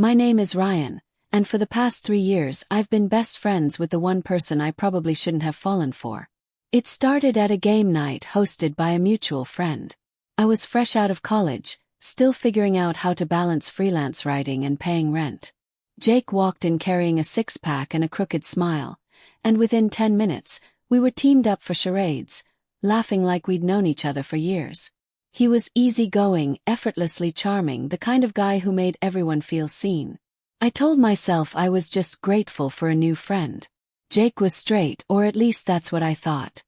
My name is Ryan, and for the past 3 years I've been best friends with the one person I probably shouldn't have fallen for. It started at a game night hosted by a mutual friend. I was fresh out of college, still figuring out how to balance freelance writing and paying rent. Jake walked in carrying a six-pack and a crooked smile, and within 10 minutes, we were teamed up for charades, laughing like we'd known each other for years. He was easygoing, effortlessly charming, the kind of guy who made everyone feel seen. I told myself I was just grateful for a new friend. Jake was straight, or at least that's what I thought.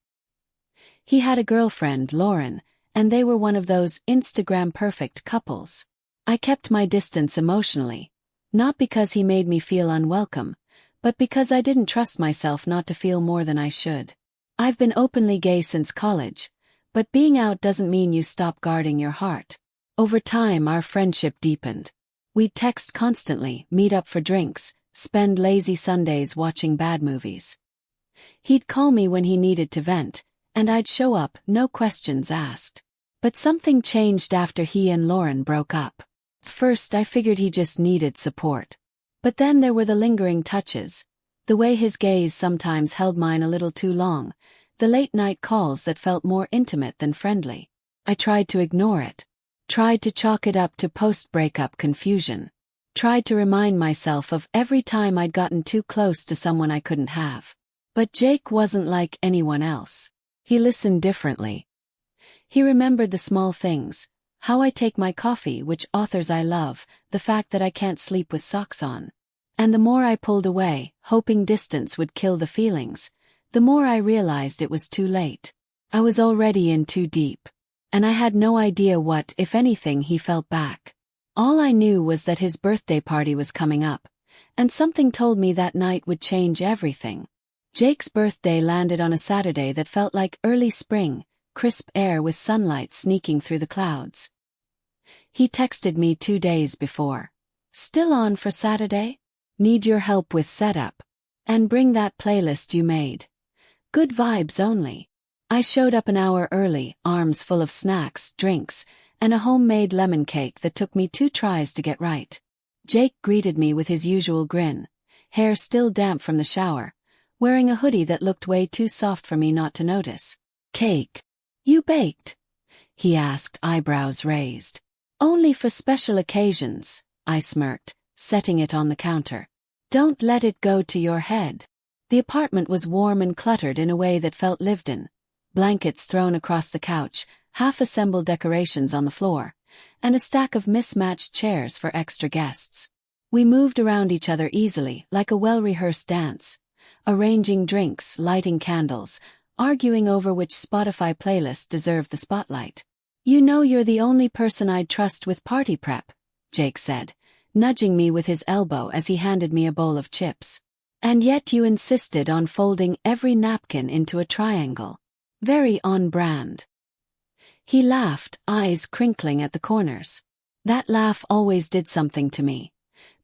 He had a girlfriend, Lauren, and they were one of those Instagram-perfect couples. I kept my distance emotionally, not because he made me feel unwelcome, but because I didn't trust myself not to feel more than I should. I've been openly gay since college, but being out doesn't mean you stop guarding your heart. Over time, our friendship deepened. We'd text constantly, meet up for drinks, spend lazy Sundays watching bad movies. He'd call me when he needed to vent, and I'd show up, no questions asked. But something changed after he and Lauren broke up. First, I figured he just needed support. But then there were the lingering touches, the way his gaze sometimes held mine a little too long, the late-night calls that felt more intimate than friendly. I tried to ignore it. Tried to chalk it up to post-breakup confusion. Tried to remind myself of every time I'd gotten too close to someone I couldn't have. But Jake wasn't like anyone else. He listened differently. He remembered the small things, how I take my coffee, which authors I love, the fact that I can't sleep with socks on. And the more I pulled away, hoping distance would kill the feelings, the more I realized it was too late. I was already in too deep. And I had no idea what, if anything, he felt back. All I knew was that his birthday party was coming up, and something told me that night would change everything. Jake's birthday landed on a Saturday that felt like early spring, crisp air with sunlight sneaking through the clouds. He texted me 2 days before. "Still on for Saturday? Need your help with setup. And bring that playlist you made. Good vibes only." I showed up an hour early, arms full of snacks, drinks, and a homemade lemon cake that took me 2 tries to get right. Jake greeted me with his usual grin, hair still damp from the shower, wearing a hoodie that looked way too soft for me not to notice. "Cake? You baked?" he asked, eyebrows raised. "Only for special occasions," I smirked, setting it on the counter. "Don't let it go to your head." The apartment was warm and cluttered in a way that felt lived in. Blankets thrown across the couch, half-assembled decorations on the floor, and a stack of mismatched chairs for extra guests. We moved around each other easily, like a well-rehearsed dance, arranging drinks, lighting candles, arguing over which Spotify playlist deserved the spotlight. "You know you're the only person I'd trust with party prep," Jake said, nudging me with his elbow as he handed me a bowl of chips. "And yet you insisted on folding every napkin into a triangle. Very on brand." He laughed, eyes crinkling at the corners. That laugh always did something to me.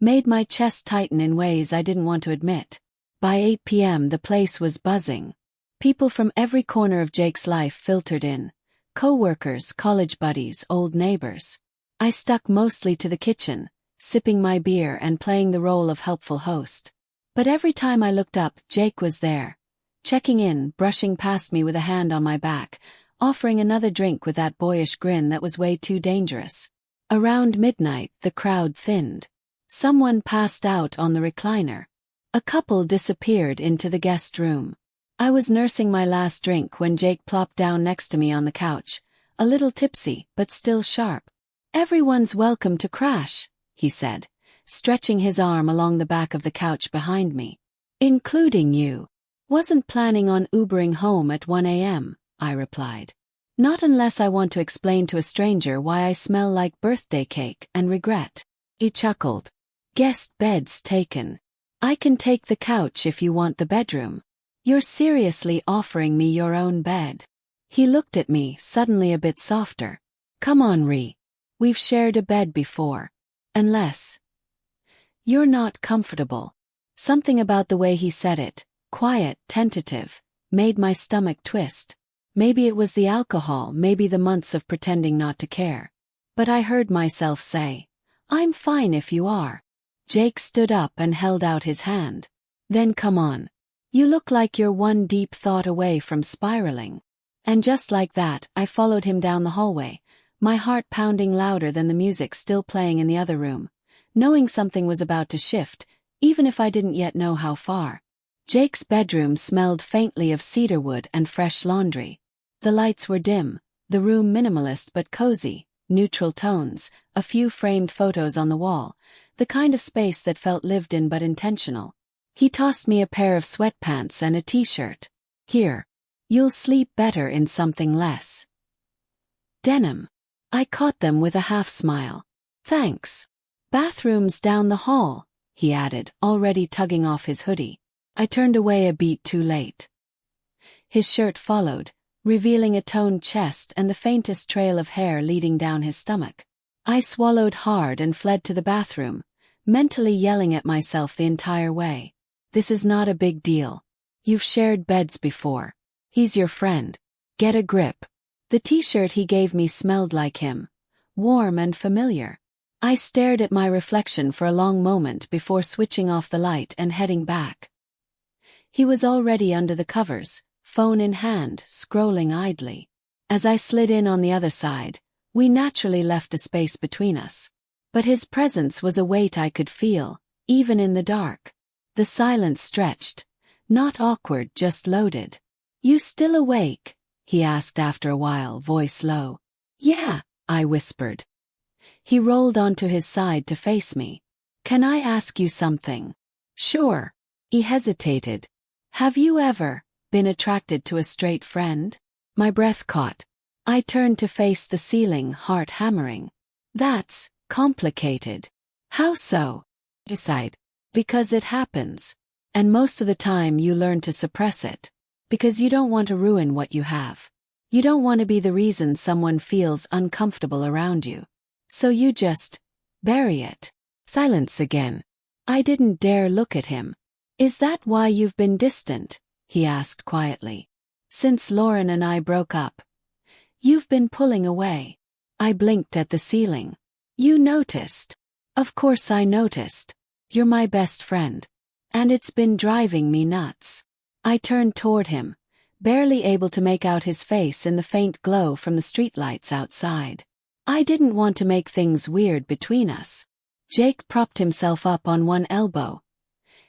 Made my chest tighten in ways I didn't want to admit. By 8 p.m. the place was buzzing. People from every corner of Jake's life filtered in. Co-workers, college buddies, old neighbors. I stuck mostly to the kitchen, sipping my beer and playing the role of helpful host. But every time I looked up, Jake was there. Checking in, brushing past me with a hand on my back, offering another drink with that boyish grin that was way too dangerous. Around midnight, the crowd thinned. Someone passed out on the recliner. A couple disappeared into the guest room. I was nursing my last drink when Jake plopped down next to me on the couch, a little tipsy, but still sharp. "Everyone's welcome to crash," he said, stretching his arm along the back of the couch behind me. "Including you." "Wasn't planning on Ubering home at 1 a.m., I replied. "Not unless I want to explain to a stranger why I smell like birthday cake and regret." He chuckled. "Guest beds taken. I can take the couch if you want the bedroom." "You're seriously offering me your own bed?" He looked at me, suddenly a bit softer. "Come on, Ree. We've shared a bed before. Unless you're not comfortable." Something about the way he said it, quiet, tentative, made my stomach twist. Maybe it was the alcohol, maybe the months of pretending not to care. But I heard myself say, "I'm fine if you are." Jake stood up and held out his hand. Then come on. You look like you're one deep thought away from spiraling. And just like that, I followed him down the hallway, my heart pounding louder than the music still playing in the other room, knowing something was about to shift, even if I didn't yet know how far. Jake's bedroom smelled faintly of cedarwood and fresh laundry. The lights were dim, the room minimalist but cozy, neutral tones, a few framed photos on the wall, the kind of space that felt lived in but intentional. He tossed me a pair of sweatpants and a t-shirt. Here. You'll sleep better in something less denim. I caught them with a half smile. Thanks. Bathroom's down the hall, he added, already tugging off his hoodie. I turned away a beat too late. His shirt followed, revealing a toned chest and the faintest trail of hair leading down his stomach. I swallowed hard and fled to the bathroom, mentally yelling at myself the entire way. This is not a big deal. You've shared beds before. He's your friend. Get a grip. The t-shirt he gave me smelled like him, warm and familiar. I stared at my reflection for a long moment before switching off the light and heading back. He was already under the covers, phone in hand, scrolling idly. As I slid in on the other side, we naturally left a space between us. But his presence was a weight I could feel, even in the dark. The silence stretched, not awkward, just loaded. You still awake? He asked after a while, voice low. Yeah, I whispered. He rolled onto his side to face me. Can I ask you something? Sure. He hesitated. Have you ever been attracted to a straight friend? My breath caught. I turned to face the ceiling, heart hammering. That's complicated. How so? He sighed. Because it happens. And most of the time you learn to suppress it. Because you don't want to ruin what you have. You don't want to be the reason someone feels uncomfortable around you. So you just bury it. Silence again. I didn't dare look at him. Is that why you've been distant? He asked quietly. Since Lauren and I broke up. You've been pulling away. I blinked at the ceiling. You noticed. Of course I noticed. You're my best friend. And it's been driving me nuts. I turned toward him, barely able to make out his face in the faint glow from the streetlights outside. I didn't want to make things weird between us. Jake propped himself up on one elbow,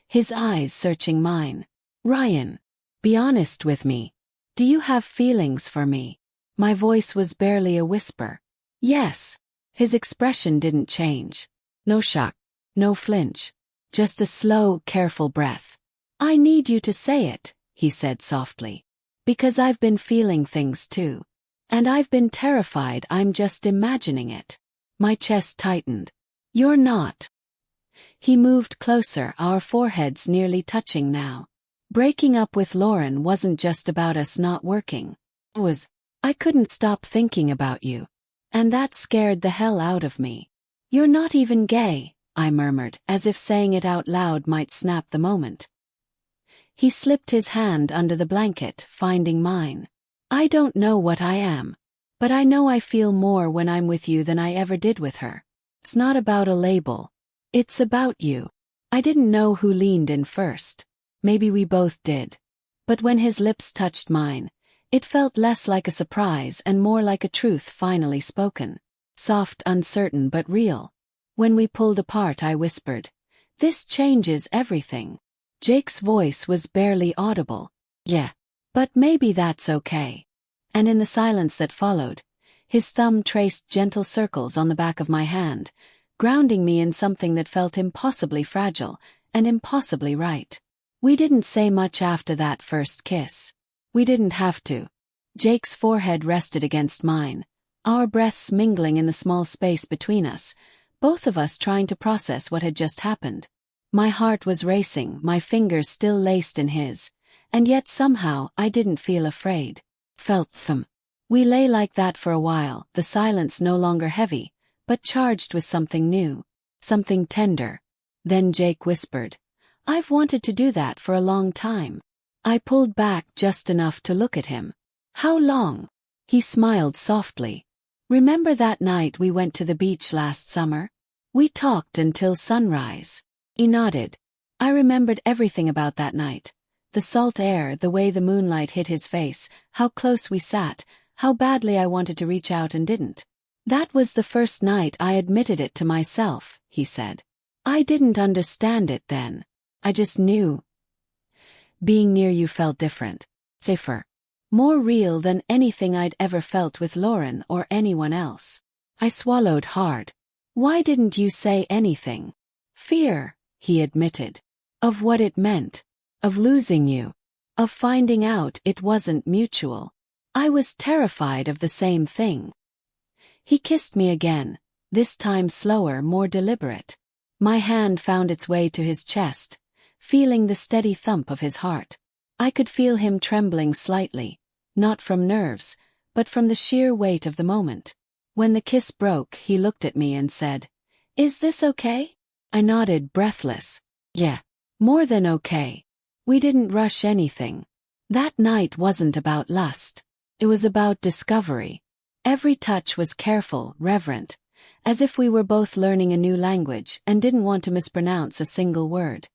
his eyes searching mine. Ryan, be honest with me. Do you have feelings for me? My voice was barely a whisper. Yes. His expression didn't change. No shock, no flinch. Just a slow, careful breath. I need you to say it, he said softly. Because I've been feeling things too. And I've been terrified I'm just imagining it. My chest tightened. You're not. He moved closer, our foreheads nearly touching now. Breaking up with Lauren wasn't just about us not working. It was, I couldn't stop thinking about you. And that scared the hell out of me. You're not even gay, I murmured, as if saying it out loud might snap the moment. He slipped his hand under the blanket, finding mine. I don't know what I am. But I know I feel more when I'm with you than I ever did with her. It's not about a label. It's about you. I didn't know who leaned in first. Maybe we both did. But when his lips touched mine, it felt less like a surprise and more like a truth finally spoken. Soft, uncertain, but real. When we pulled apart, I whispered, "This changes everything." Jake's voice was barely audible. Yeah. But maybe that's okay. And in the silence that followed, his thumb traced gentle circles on the back of my hand, grounding me in something that felt impossibly fragile and impossibly right. We didn't say much after that first kiss. We didn't have to. Jake's forehead rested against mine, our breaths mingling in the small space between us, both of us trying to process what had just happened. My heart was racing, my fingers still laced in his, and yet somehow I didn't feel afraid. Felt them. We lay like that for a while, the silence no longer heavy, but charged with something new, something tender. Then Jake whispered, "I've wanted to do that for a long time." I pulled back just enough to look at him. "How long?" He smiled softly. "Remember that night we went to the beach last summer? We talked until sunrise. He nodded. I remembered everything about that night. The salt air, the way the moonlight hit his face, how close we sat, how badly I wanted to reach out and didn't. That was the first night I admitted it to myself, he said. I didn't understand it then. I just knew. Being near you felt different. Safer. More real than anything I'd ever felt with Lauren or anyone else. I swallowed hard. Why didn't you say anything? Fear, he admitted. Of what it meant. Of losing you. Of finding out it wasn't mutual. I was terrified of the same thing. He kissed me again, this time slower, more deliberate. My hand found its way to his chest, feeling the steady thump of his heart. I could feel him trembling slightly, not from nerves, but from the sheer weight of the moment. When the kiss broke, he looked at me and said, "Is this okay?" I nodded, breathless. Yeah. More than okay. We didn't rush anything. That night wasn't about lust. It was about discovery. Every touch was careful, reverent, as if we were both learning a new language and didn't want to mispronounce a single word.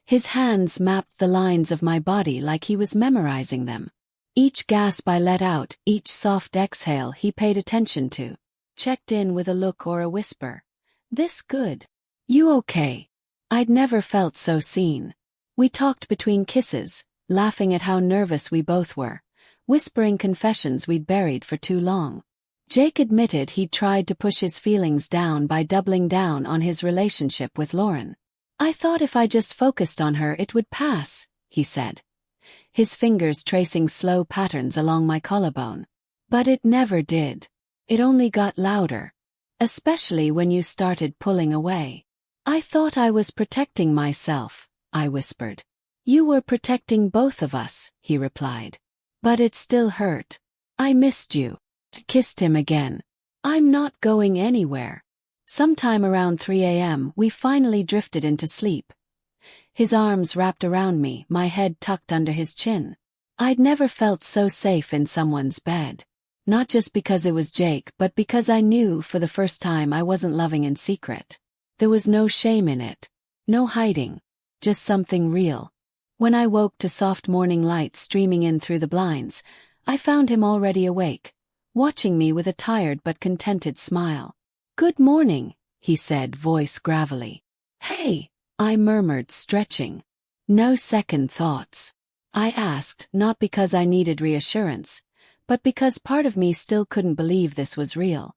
His hands mapped the lines of my body like he was memorizing them. Each gasp I let out, each soft exhale he paid attention to. Checked in with a look or a whisper. "This good? You okay?" I'd never felt so seen. We talked between kisses, laughing at how nervous we both were, whispering confessions we'd buried for too long. Jake admitted he'd tried to push his feelings down by doubling down on his relationship with Lauren. "I thought if I just focused on her it would pass," he said, his fingers tracing slow patterns along my collarbone. "But it never did. It only got louder. Especially when you started pulling away." "I thought I was protecting myself," I whispered. "You were protecting both of us," he replied. "But it still hurt. I missed you." I kissed him again. "I'm not going anywhere." Sometime around 3 a.m. we finally drifted into sleep. His arms wrapped around me, my head tucked under his chin. I'd never felt so safe in someone's bed. Not just because it was Jake, but because I knew for the first time I wasn't loving in secret. There was no shame in it. No hiding. Just something real. When I woke to soft morning light streaming in through the blinds, I found him already awake, watching me with a tired but contented smile. "Good morning," he said, voice gravelly. "Hey," I murmured, stretching. "No second thoughts?" I asked, not because I needed reassurance, but because part of me still couldn't believe this was real.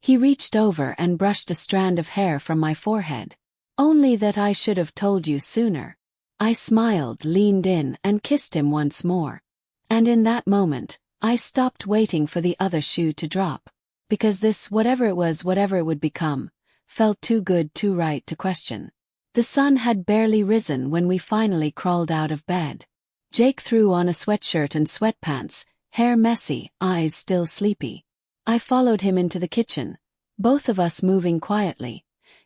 He reached over and brushed a strand of hair from my forehead. "Only that I should have told you sooner." I smiled, leaned in, and kissed him once more. And in that moment, I stopped waiting for the other shoe to drop. Because this, whatever it was, whatever it would become, felt too good, too right to question. The sun had barely risen when we finally crawled out of bed. Jake threw on a sweatshirt and sweatpants, hair messy, eyes still sleepy. I followed him into the kitchen, both of us moving quietly,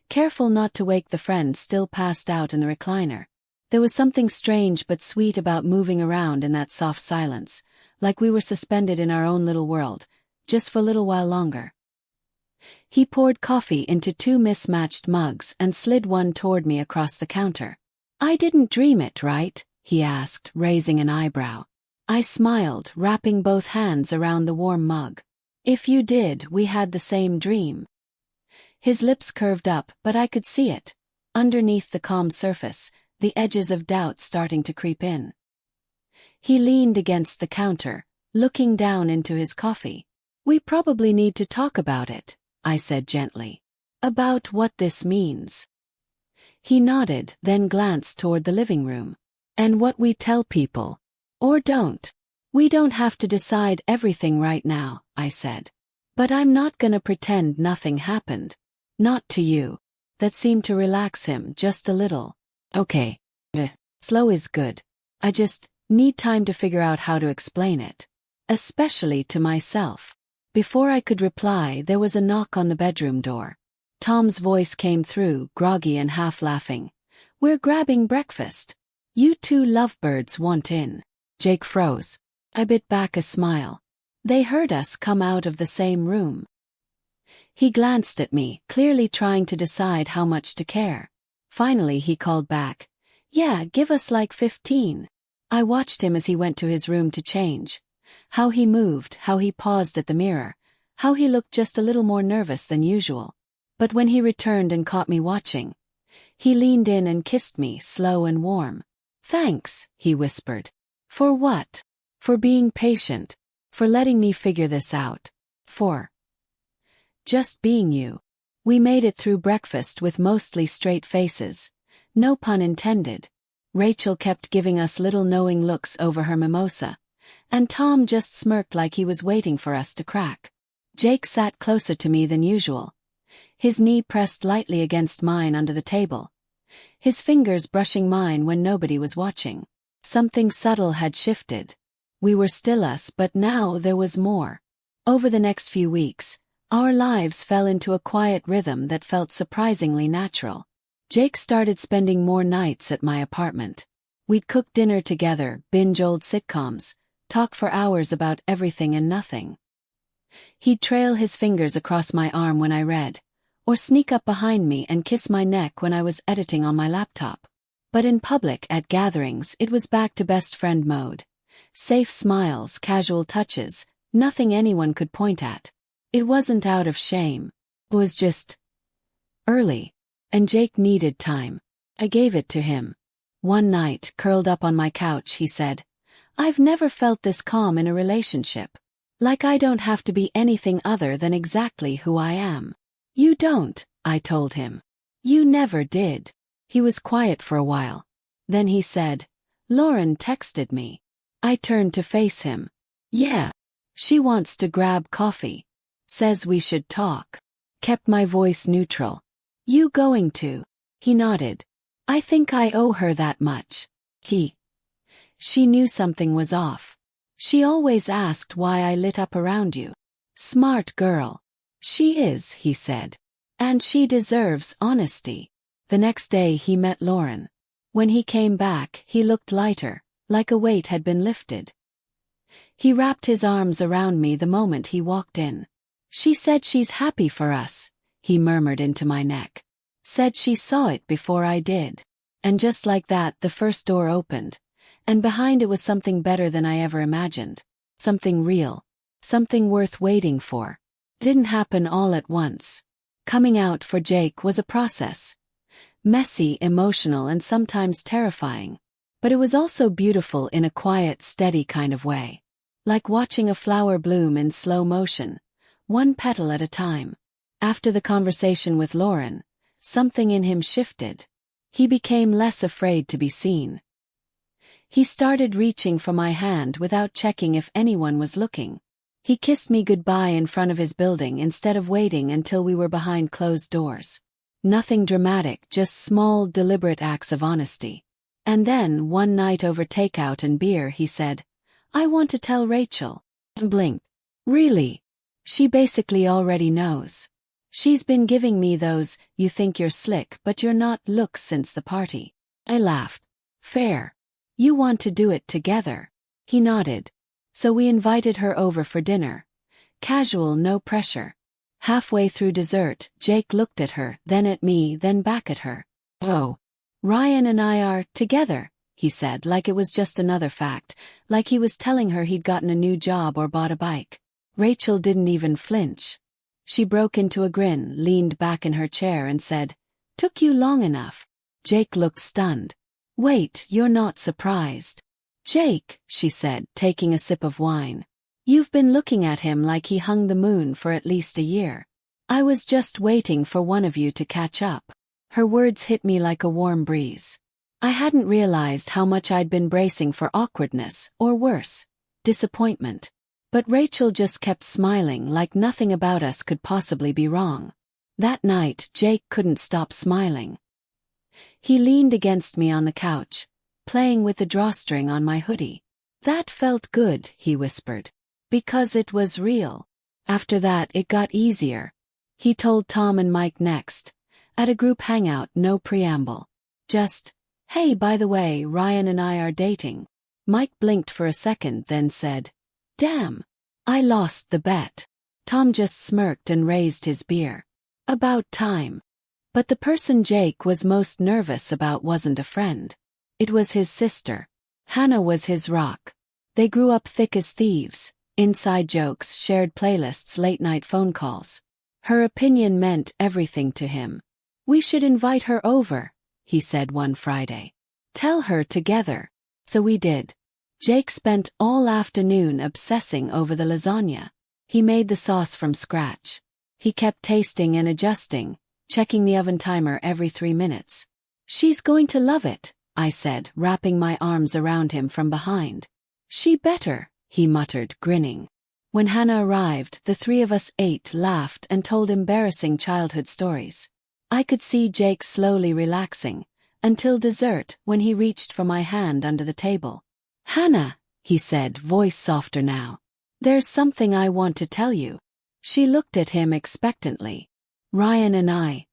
careful not to wake the friend still passed out in the recliner. There was something strange but sweet about moving around in that soft silence, like we were suspended in our own little world, just for a little while longer. He poured coffee into 2 mismatched mugs and slid one toward me across the counter. "I didn't dream it, right?" he asked, raising an eyebrow. I smiled, wrapping both hands around the warm mug. "If you did, we had the same dream." His lips curved up, but I could see it. Underneath the calm surface, the edges of doubt starting to creep in. He leaned against the counter, looking down into his coffee. "We probably need to talk about it," I said gently. "About what this means." He nodded, then glanced toward the living room. "And what we tell people. Or don't. We don't have to decide everything right now," I said. "But I'm not gonna pretend nothing happened. Not to you." That seemed to relax him just a little. "Okay. Slow is good. I just need time to figure out how to explain it. Especially to myself." Before I could reply, there was a knock on the bedroom door. Tom's voice came through, groggy and half laughing. "We're grabbing breakfast. You 2 lovebirds want in." Jake froze. I bit back a smile. They heard us come out of the same room. He glanced at me, clearly trying to decide how much to care. Finally he called back, "Yeah, give us like 15. I watched him as he went to his room to change. How he moved, how he paused at the mirror, how he looked just a little more nervous than usual. But when he returned and caught me watching, he leaned in and kissed me, slow and warm. "Thanks," he whispered. "For what?" "For being patient. For letting me figure this out. For just being you." We made it through breakfast with mostly straight faces. No pun intended. Rachel kept giving us little knowing looks over her mimosa, and Tom just smirked like he was waiting for us to crack. Jake sat closer to me than usual, his knee pressed lightly against mine under the table, his fingers brushing mine when nobody was watching. Something subtle had shifted. We were still us, but now there was more. Over the next few weeks, our lives fell into a quiet rhythm that felt surprisingly natural. Jake started spending more nights at my apartment. We'd cook dinner together, binge old sitcoms, talk for hours about everything and nothing. He'd trail his fingers across my arm when I read, or sneak up behind me and kiss my neck when I was editing on my laptop. But in public, at gatherings, it was back to best friend mode. Safe smiles, casual touches, nothing anyone could point at. It wasn't out of shame. It was just early. And Jake needed time. I gave it to him. One night, curled up on my couch, he said, "I've never felt this calm in a relationship. Like I don't have to be anything other than exactly who I am." "You don't," I told him. "You never did." He was quiet for a while. Then he said, "Lauren texted me." I turned to face him. "Yeah. She wants to grab coffee. Says we should talk." Kept my voice neutral. "You going to?" He nodded. "I think I owe her that much." She knew something was off. "She always asked why I lit up around you." "Smart girl." "She is," he said. "And she deserves honesty." The next day he met Lauren. When he came back, he looked lighter, like a weight had been lifted. He wrapped his arms around me the moment he walked in. "She said she's happy for us," he murmured into my neck. "Said she saw it before I did." And just like that, the first door opened, and behind it was something better than I ever imagined. Something real. Something worth waiting for. Didn't happen all at once. Coming out for Jake was a process. Messy, emotional, and sometimes terrifying. But it was also beautiful in a quiet, steady kind of way. Like watching a flower bloom in slow motion, one petal at a time. After the conversation with Lauren, something in him shifted. He became less afraid to be seen. He started reaching for my hand without checking if anyone was looking. He kissed me goodbye in front of his building instead of waiting until we were behind closed doors. Nothing dramatic, just small, deliberate acts of honesty. And then, one night over takeout and beer, he said, "I want to tell Rachel." And blinked. "Really?" "She basically already knows. She's been giving me those, 'you think you're slick but you're not' looks since the party." I laughed. "Fair. You want to do it together." He nodded. So we invited her over for dinner. Casual, no pressure. Halfway through dessert, Jake looked at her, then at me, then back at her. "Oh. Ryan and I are together," he said, like it was just another fact, like he was telling her he'd gotten a new job or bought a bike. Rachel didn't even flinch. She broke into a grin, leaned back in her chair and said, "Took you long enough." Jake looked stunned. "Wait, you're not surprised?" "Jake," she said, taking a sip of wine. "You've been looking at him like he hung the moon for at least a year. I was just waiting for one of you to catch up." Her words hit me like a warm breeze. I hadn't realized how much I'd been bracing for awkwardness, or worse, disappointment. But Rachel just kept smiling like nothing about us could possibly be wrong. That night, Jake couldn't stop smiling. He leaned against me on the couch, playing with the drawstring on my hoodie. "That felt good," he whispered. "Because it was real." After that, it got easier. He told Tom and Mike next. At a group hangout, no preamble. Just, "Hey, by the way, Ryan and I are dating." Mike blinked for a second, then said, "Damn. I lost the bet." Tom just smirked and raised his beer. "About time." But the person Jake was most nervous about wasn't a friend. It was his sister. Hannah was his rock. They grew up thick as thieves, inside jokes, shared playlists, late-night phone calls. Her opinion meant everything to him. "We should invite her over," he said one Friday. "Tell her together." So we did. Jake spent all afternoon obsessing over the lasagna. He made the sauce from scratch. He kept tasting and adjusting, checking the oven timer every 3 minutes. "She's going to love it," I said, wrapping my arms around him from behind. "She better," he muttered, grinning. When Hannah arrived, the three of us ate, laughed, and told embarrassing childhood stories. I could see Jake slowly relaxing, until dessert, when he reached for my hand under the table. "Hannah," he said, voice softer now. "There's something I want to tell you." She looked at him expectantly. "Ryan and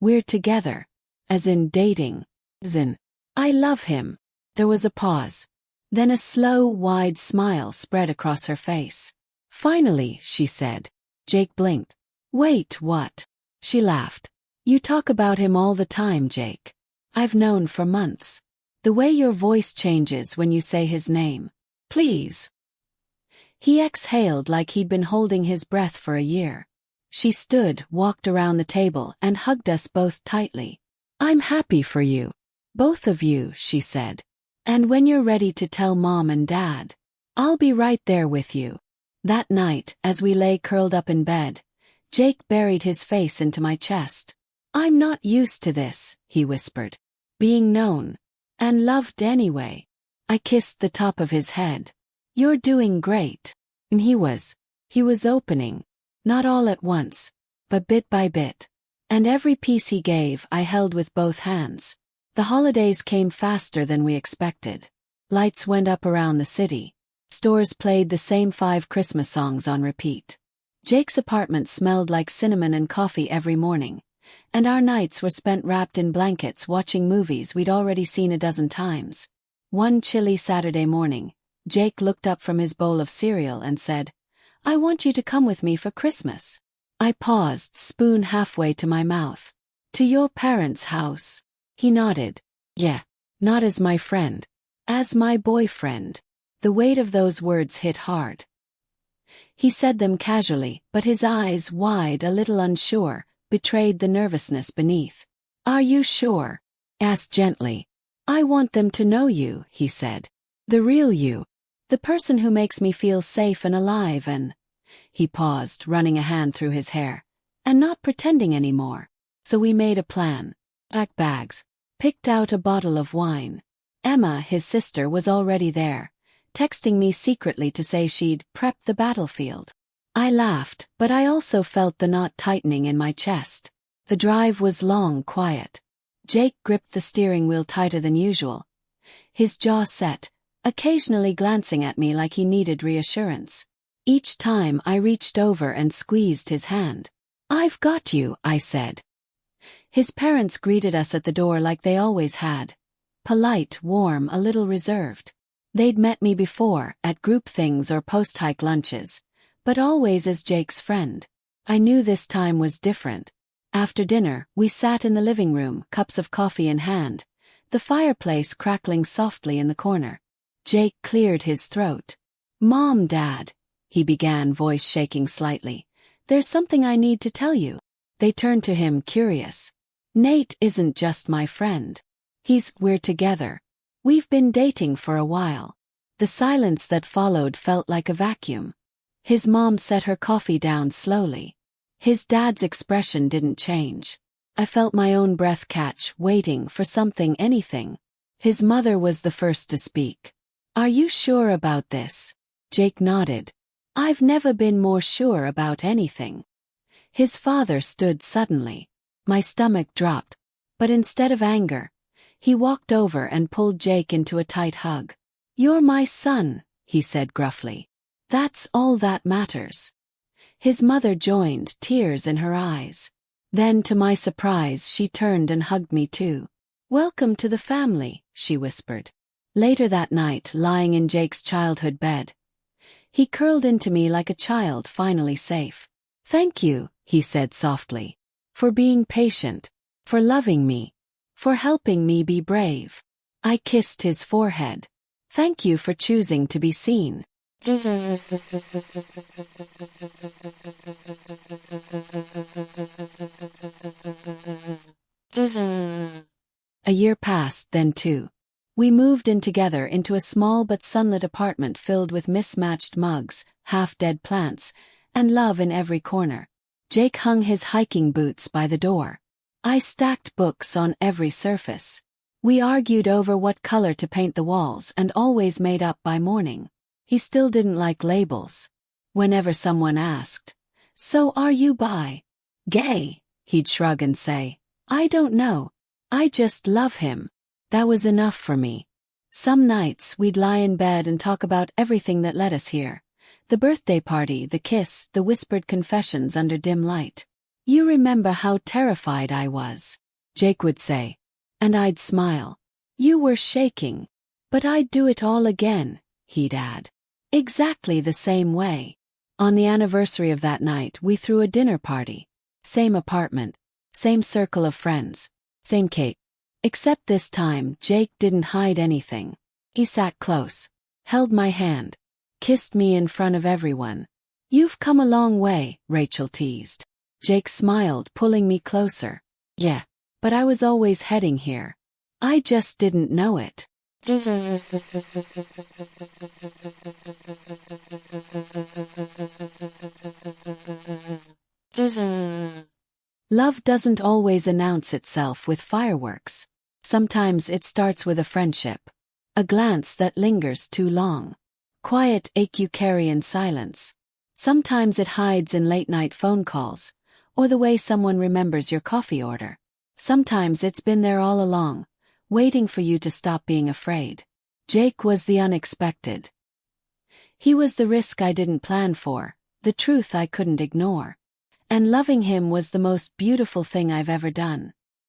we're together. As in dating. As in, I love him." There was a pause. Then a slow, wide smile spread across her face. "Finally," she said. Jake blinked. "Wait, what?" She laughed. "You talk about him all the time, Jake. I've known for months. The way your voice changes when you say his name. Please." He exhaled like he'd been holding his breath for a year. She stood, walked around the table, and hugged us both tightly. "I'm happy for you. Both of you," she said. "And when you're ready to tell Mom and Dad, I'll be right there with you." That night, as we lay curled up in bed, Jake buried his face into my chest. "I'm not used to this," he whispered. "Being known. And loved anyway." I kissed the top of his head. "You're doing great." And he was opening. Not all at once, but bit by bit. And every piece he gave I held with both hands. The holidays came faster than we expected. Lights went up around the city. Stores played the same 5 Christmas songs on repeat. Jake's apartment smelled like cinnamon and coffee every morning, and our nights were spent wrapped in blankets watching movies we'd already seen a dozen times. One chilly Saturday morning, Jake looked up from his bowl of cereal and said, "I want you to come with me for Christmas." I paused, spoon halfway to my mouth. "To your parents' house?" He nodded. "Yeah, not as my friend. As my boyfriend." The weight of those words hit hard. He said them casually, but his eyes, wide, a little unsure, betrayed the nervousness beneath. "Are you sure?" asked gently. "I want them to know you," he said. "The real you. The person who makes me feel safe and alive and—" He paused, running a hand through his hair. "And not pretending anymore." So we made a plan. Packed bags. Picked out a bottle of wine. Emma, his sister, was already there, texting me secretly to say she'd prepped the battlefield. I laughed, but I also felt the knot tightening in my chest. The drive was long, quiet. Jake gripped the steering wheel tighter than usual. His jaw set, occasionally glancing at me like he needed reassurance. Each time I reached over and squeezed his hand. "I've got you," I said. His parents greeted us at the door like they always had. Polite, warm, a little reserved. They'd met me before, at group things or post-hike lunches, but always as Jake's friend. I knew this time was different. After dinner, we sat in the living room, cups of coffee in hand, the fireplace crackling softly in the corner. Jake cleared his throat. "Mom, Dad," he began, voice shaking slightly. "There's something I need to tell you." They turned to him, curious. "Nate isn't just my friend. We're together. We've been dating for a while." The silence that followed felt like a vacuum. His mom set her coffee down slowly. His dad's expression didn't change. I felt my own breath catch, waiting for something, anything. His mother was the first to speak. "Are you sure about this?" Jake nodded. "I've never been more sure about anything." His father stood suddenly. My stomach dropped. But instead of anger, he walked over and pulled Jake into a tight hug. "You're my son," he said gruffly. "That's all that matters." His mother joined, tears in her eyes. Then, to my surprise, she turned and hugged me too. "Welcome to the family," she whispered. Later that night, lying in Jake's childhood bed, he curled into me like a child finally safe. "Thank you," he said softly, for being patient, for loving me, for helping me be brave. I kissed his forehead. Thank you for choosing to be seen. A year passed, then two. We moved in together into a small but sunlit apartment filled with mismatched mugs, half-dead plants, and love in every corner. Jake hung his hiking boots by the door. I stacked books on every surface. We argued over what color to paint the walls and always made up by morning. He still didn't like labels. Whenever someone asked, "So are you bi? Gay?" he'd shrug and say, "I don't know. I just love him." That was enough for me. Some nights we'd lie in bed and talk about everything that led us here. The birthday party, the kiss, the whispered confessions under dim light. "You remember how terrified I was?" Jake would say. And I'd smile. "You were shaking. But I'd do it all again," he'd add. Exactly the same way. On the anniversary of that night, we threw a dinner party. Same apartment. Same circle of friends. Same cake. Except this time, Jake didn't hide anything. He sat close, held my hand, kissed me in front of everyone. "You've come a long way," Rachel teased. Jake smiled, pulling me closer. "Yeah, but I was always heading here. I just didn't know it." Love doesn't always announce itself with fireworks. Sometimes it starts with a friendship. A glance that lingers too long. Quiet ache you carry in silence. Sometimes it hides in late-night phone calls, or the way someone remembers your coffee order. Sometimes it's been there all along, waiting for you to stop being afraid. Jake was the unexpected. He was the risk I didn't plan for, the truth I couldn't ignore. And loving him was the most beautiful thing I've ever done.